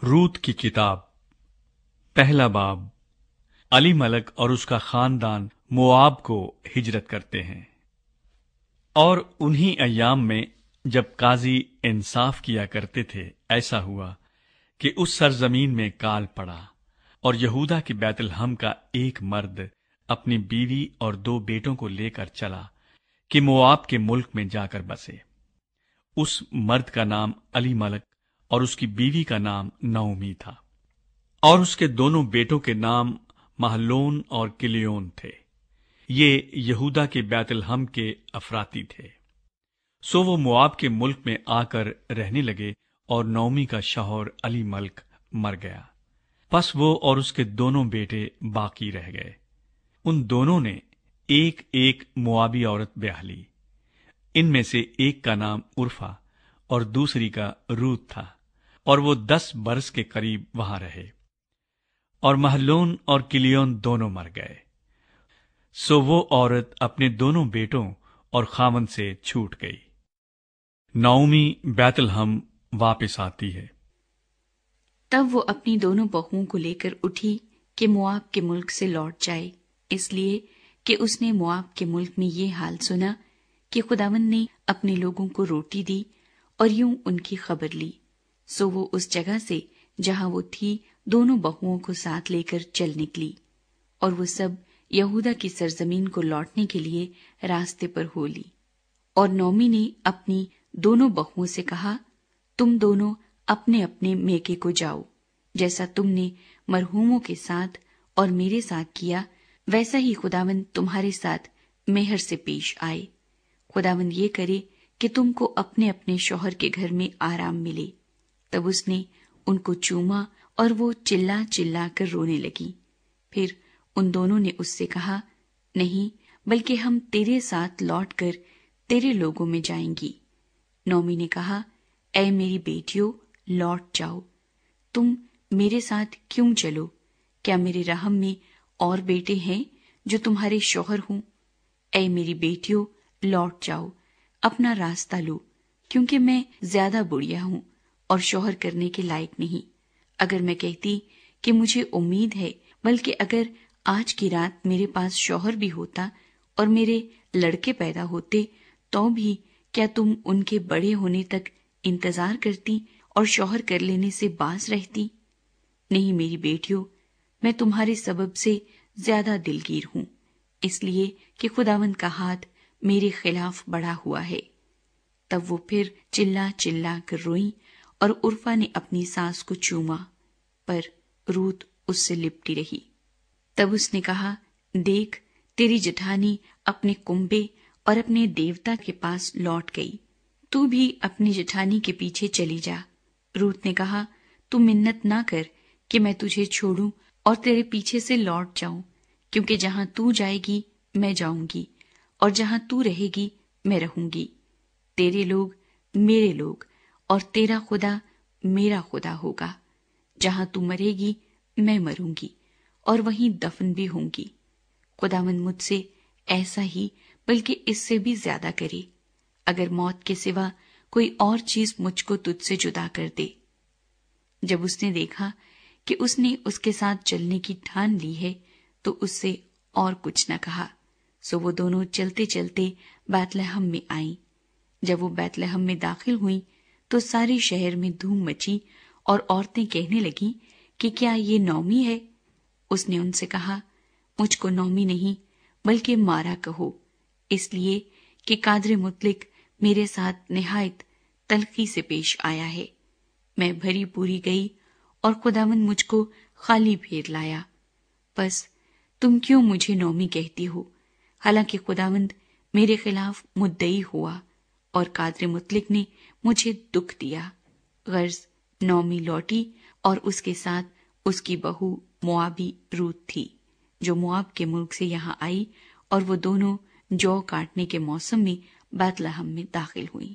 روت کی کتاب پہلا باب۔ علی ملک اور اس کا خاندان موآب کو ہجرت کرتے ہیں۔ اور انہی ایام میں جب قاضی انصاف کیا کرتے تھے، ایسا ہوا کہ اس سرزمین میں کال پڑا، اور یہودا کے بیت لحم کا ایک مرد اپنی بیوی اور 2 بیٹوں کو لے کر چلا کہ موآب کے ملک میں جا کر بسے۔ اس مرد کا نام علی ملک اور اس کی بیوی کا نام نعومی تھا، اور اس کے دونوں بیٹوں کے نام مہلون اور کلیون تھے۔ یہ یہودا کے بیت لحم کے افراطی تھے۔ سو وہ موآب کے ملک میں آ کر رہنے لگے، اور نعومی کا شوہر علی ملک مر گیا۔ پس وہ اور اس کے دونوں بیٹے باقی رہ گئے۔ ان دونوں نے ایک ایک موآبی عورت بیاہ لی۔ ان میں سے ایک کا نام عرفہ اور دوسری کا روت تھا، اور وہ 10 برس کے قریب وہاں رہے۔ اور مہلون اور کلیون دونوں مر گئے۔ سو وہ عورت اپنے دونوں بیٹوں اور خاوند سے چھوٹ گئی۔ نعومی بیت لحم واپس آتی ہے۔ تب وہ اپنی دونوں بہوؤں کو لے کر اٹھی کہ موآب کے ملک سے لوٹ جائے، اس لیے کہ اس نے موآب کے ملک میں یہ حال سنا کہ خداوند نے اپنے لوگوں کو روٹی دی، اور یوں ان کی خبر لی۔ سو وہ اس جگہ سے جہاں وہ تھی دونوں بہوؤں کو ساتھ لے کر چل نکلی، اور وہ سب یہودا کی سرزمین کو لوٹنے کے لیے راستے پر ہو لی۔ اور نعومی نے اپنی دونوں بہوؤں سے کہا، تم دونوں اپنے اپنے میکے کو جاؤ، جیسا تم نے مرحوموں کے ساتھ اور میرے ساتھ کیا، ویسا ہی خداوند تمہارے ساتھ مہر سے پیش آئے۔ خداوند یہ کرے کہ تم کو اپنے اپنے شوہر کے گھر میں آرام ملے۔ تب اس نے ان کو چوما، اور وہ چلا چلا کر رونے لگی۔ پھر ان دونوں نے اس سے کہا، نہیں، بلکہ ہم تیرے ساتھ لوٹ کر تیرے لوگوں میں جائیں گی۔ نعومی نے کہا، اے میری بیٹیوں، لوٹ جاؤ، تم میرے ساتھ کیوں چلو؟ کیا میرے رحم میں اور بیٹے ہیں جو تمہارے شوہر ہوں؟ اے میری بیٹیوں، لوٹ جاؤ، اپنا راستہ لو، کیونکہ میں زیادہ بڑھیا ہوں اور شوہر کرنے کے لائق نہیں۔ اگر میں کہتی کہ مجھے امید ہے، بلکہ اگر آج کی رات میرے پاس شوہر بھی ہوتا اور میرے لڑکے پیدا ہوتے، تو بھی کیا تم ان کے بڑے ہونے تک انتظار کرتی اور شوہر کر لینے سے باز رہتی؟ نہیں میری بیٹیوں، میں تمہارے سبب سے زیادہ دلگیر ہوں، اس لیے کہ خداوند کا ہاتھ میرے خلاف بڑھا ہوا ہے۔ تب وہ پھر چلا چلا کر روئیں، اور عرفہ نے اپنی ساس کو چوما، پر روت اس سے لپٹی رہی۔ تب اس نے کہا، دیکھ، تیری جٹھانی اپنے کنبے اور اپنے دیوتا کے پاس لوٹ گئی، تو بھی اپنی جٹھانی کے پیچھے چلی جا۔ روت نے کہا، تو منت نہ کر کہ میں تجھے چھوڑوں اور تیرے پیچھے سے لوٹ جاؤں، کیونکہ جہاں تو جائے گی میں جاؤں گی، اور جہاں تو رہے گی میں رہوں گی۔ تیرے لوگ میرے لوگ، اور تیرا خدا میرا خدا ہوگا۔ جہاں تو مرے گی میں مروں گی، اور وہیں دفن بھی ہوں گی۔ خداوند مجھ سے ایسا ہی بلکہ اس سے بھی زیادہ کرے، اگر موت کے سوا کوئی اور چیز مجھ کو تجھ سے جدا کر دے۔ جب اس نے دیکھا کہ اس نے اس کے ساتھ چلنے کی ٹھان لی ہے، تو اس سے اور کچھ نہ کہا۔ سو وہ دونوں چلتے چلتے بیت لحم میں آئیں۔ جب وہ بیت لحم میں داخل ہوئیں تو سارے شہر میں دھوم مچی، اور عورتیں کہنے لگیں کہ کیا یہ نعومی ہے؟ اس نے ان سے کہا، مجھ کو نعومی نہیں بلکہ مارا کہو، اس لیے کہ قادر مطلق میرے ساتھ نہایت تلخی سے پیش آیا ہے۔ میں بھری پوری گئی اور خداوند مجھ کو خالی پھیر لایا۔ بس تم کیوں مجھے نعومی کہتی ہو، حالانکہ خداوند میرے خلاف مدعی ہوا اور قادر مطلق نے مجھے دکھ دیا۔ غرض نعومی لوٹی، اور اس کے ساتھ اس کی بہو موآبی روت تھی، جو موآب کے ملک سے یہاں آئی، اور وہ دونوں جو کاٹنے کے موسم میں بیت لحم میں داخل ہوئیں۔